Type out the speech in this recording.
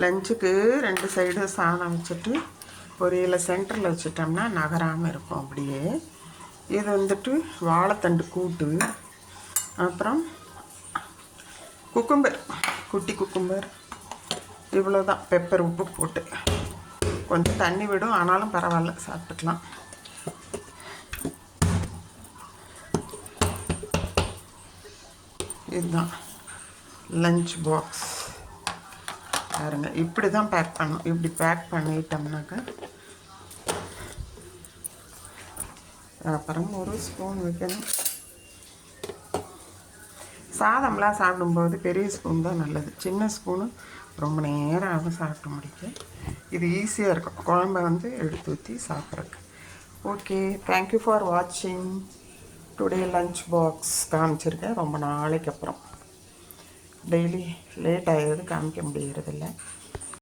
லஞ்சுக்கு 2 சைடு சாதம் வச்சுட்டு பொரியலை சென்டரில் வச்சுட்டோம்னா நகராமல் இருக்கும் அப்படியே. இது வந்துட்டு வாழைத்தண்டு கூட்டு, அப்புறம் குக்கும்பர், குட்டி குக்கும்பர், இவ்வளோ தான். பெப்பர் உப்பு போட்டு கொஞ்சம் தண்ணி விடும், ஆனாலும் பரவாயில்ல, சாப்பிட்டுக்கலாம். இதுதான் லஞ்ச் பாக்ஸ் பாருங்க. இப்படி தான் பேக் பண்ணணும். இப்படி பேக் பண்ணிட்டோம்னாக்கா அப்புறம் ஒரு ஸ்பூன் வைக்கணும். சாதம்லாம் சாப்பிடும்போது பெரிய ஸ்பூன் தான் நல்லது. சின்ன ஸ்பூனு ரொம்ப நேரம் ஆகும் சாப்பிட்டு முடிக்க. இது ஈஸியாக இருக்கும் குழம்ப வந்து எடுத்து ஊற்றி சாப்பிட்றதுக்கு. ஓகே, தேங்க்யூ ஃபார் வாட்சிங். டுடே லஞ்ச் பாக்ஸ் காமிச்சிருக்கேன் ரொம்ப நாளைக்கு அப்புறம். டெய்லி லேட் ஆகிடுது, காமிக்க முடியறதில்ல.